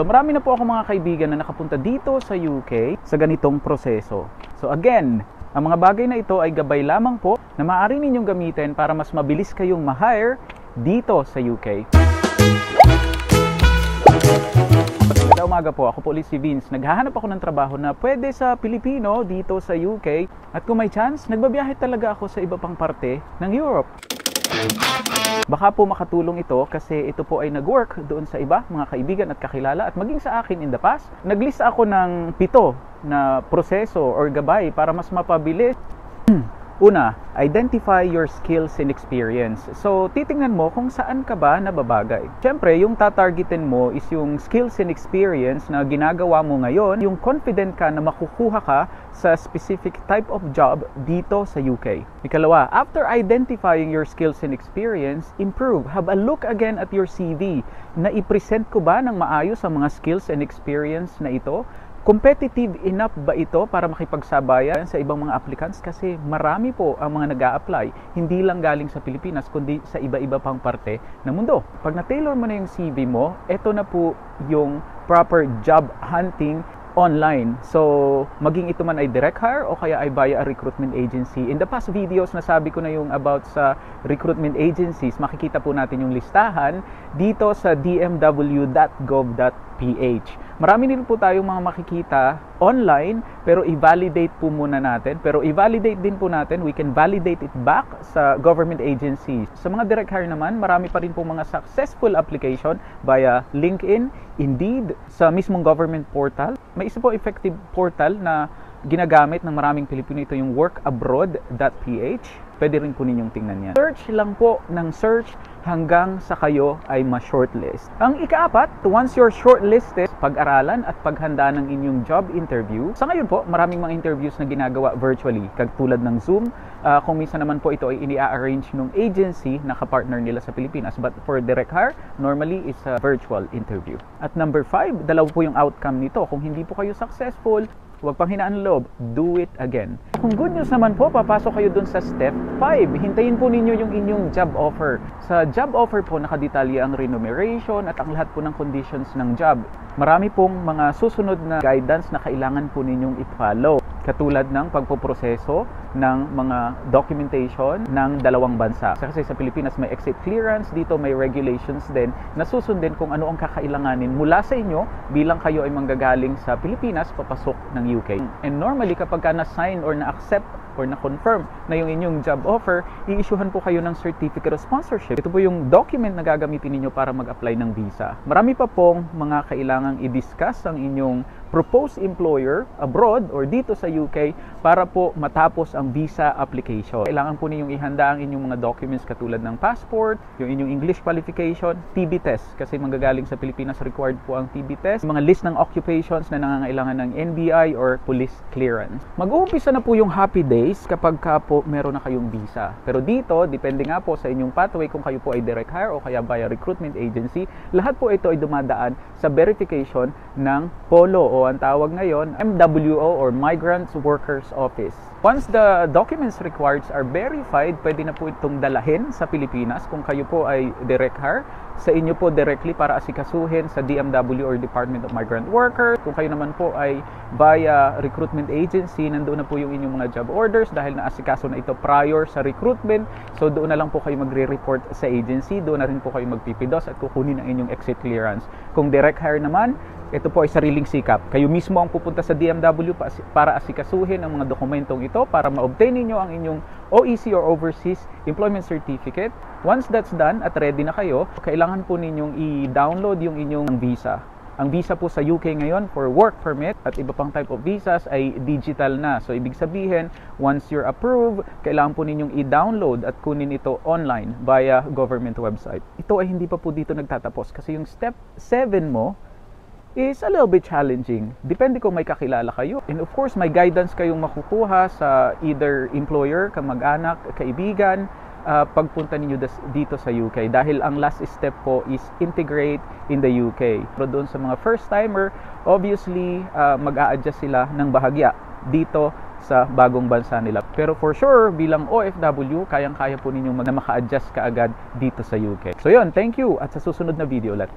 So marami na po ako mga kaibigan na nakapunta dito sa UK sa ganitong proseso. So again, ang mga bagay na ito ay gabay lamang po na maaari ninyong gamitin para mas mabilis kayong ma-hire dito sa UK. Magandang umaga po, ako po ulit si Vince. Naghahanap ako ng trabaho na pwede sa Pilipino dito sa UK. At kung may chance, nagbabiyahe talaga ako sa iba pang parte ng Europe. Baka po makatulong ito kasi ito po ay nag-work doon sa iba, mga kaibigan at kakilala, at maging sa akin in the past. Naglista ako ng 7 na proseso or gabay para mas mapabilis. Una, identify your skills and experience. So, titingnan mo kung saan ka ba nababagay. Siyempre, yung tatargetin mo is yung skills and experience na ginagawa mo ngayon, yung confident ka na makukuha ka sa specific type of job dito sa UK. Ikalawa, after identifying your skills and experience, improve. Have a look again at your CV. Na i-present ko ba ng maayos ang mga skills and experience na ito? Competitive enough ba ito para makipagsabayan sa ibang mga applicants? Kasi marami po ang mga nag-a-apply, hindi lang galing sa Pilipinas, kundi sa iba-iba pang parte ng mundo. Pag na-tailor mo na yung CV mo, ito na po yung proper job hunting online. So, maging ito man ay direct hire o kaya ay via a recruitment agency. In the past videos, nasabi ko na yung about sa recruitment agencies. Makikita po natin yung listahan dito sa dmw.gov.ph. Marami din po tayong mga makikita online, pero i-validate po muna natin. Pero i-validate din po natin, we can validate it back sa government agencies. Sa mga direct hire naman, marami pa rin po mga successful application via LinkedIn, Indeed, sa mismong government portal. May isa po effective portal na ginagamit ng maraming Pilipino, ito yung workabroad.ph. Pwede rin po ninyong tingnan yan. Search lang po ng search hanggang sa kayo ay ma-shortlist. Ang ika-4, once you're shortlisted, pag-aralan at paghanda ng inyong job interview. Sa ngayon po, maraming mga interviews na ginagawa virtually, katulad ng Zoom. Kung minsan naman po ito ay ini-arrange ng agency na kapartner nila sa Pilipinas. But for direct hire, normally is a virtual interview. At number 5, dalawa po yung outcome nito. Kung hindi po kayo successful, huwag pang hinaan loob, do it again. Kung good news naman po, papasok kayo dun sa step 5. Hintayin po ninyo yung inyong job offer. Sa job offer po, nakadetalye ang remuneration at ang lahat po ng conditions ng job. Marami pong mga susunod na guidance na kailangan po ninyong i-follow. Katulad ng pagpoproseso ng mga documentation ng dalawang bansa. Kasi sa Pilipinas may exit clearance, dito may regulations din na susundin kung ano ang kakailanganin mula sa inyo bilang kayo ay manggagaling sa Pilipinas papasok ng UK. And normally kapag ka na-sign or na-accept or na-confirm na yung inyong job offer, i-issuehan po kayo ng certificate of sponsorship. Ito po yung document na gagamitin ninyo para mag-apply ng visa. Marami pa pong mga kailangang i-discuss ang inyong proposed employer abroad or dito sa UK para po matapos ang visa application. Kailangan po ninyong ihanda ang inyong mga documents katulad ng passport, yung inyong English qualification, TB test kasi manggagaling sa Pilipinas required po ang TB test, mga list ng occupations na nangangailangan ng NBI or police clearance. Mag-uumpisa na po yung happy days kapag ka po meron na kayong visa. Pero dito, depende nga po sa inyong pathway kung kayo po ay direct hire o kaya via recruitment agency, lahat po ito ay dumadaan sa verification ng POLO o ang tawag ngayon, MWO or Migrant Workers Office. Once the documents required are verified, pwede na po itong dalahin sa Pilipinas kung kayo po ay direct hire sa inyo po directly para asikasuhin sa DMW or Department of Migrant Workers. Kung kayo naman po ay via recruitment agency, nandoon na po yung inyong mga job orders dahil naasikaso na ito prior sa recruitment. So doon na lang po kayo magre-report sa agency, doon na rin po kayo magpipidos at kukunin ang inyong exit clearance. Kung direct hire naman, ito po ay sariling sikap. Kayo mismo ang pupunta sa DMW para asikasuhin ang mga dokumentong ito para ma-obtain ninyo ang inyong OEC or Overseas Employment Certificate. Once that's done at ready na kayo, kailangan po ninyong i-download yung inyong visa. Ang visa po sa UK ngayon for work permit at iba pang type of visas ay digital na. So ibig sabihin, once you're approved, kailangan po ninyong i-download at kunin ito online via government website. Ito ay hindi pa po dito nagtatapos kasi yung step 7 mo is a little bit challenging. Depende kung may kakilala kayo. And of course, may guidance kayong makukuha sa either employer, kamag-anak, kaibigan, pagpunta ninyo dito sa UK. Dahil ang last step po is integrate in the UK. Pero doon sa mga first-timer, obviously, mag-a-adjust sila ng bahagya dito sa bagong bansa nila. Pero for sure, bilang OFW, kayang-kaya po ninyong maka-adjust kaagad dito sa UK. So yun, thank you at sa susunod na video ulit.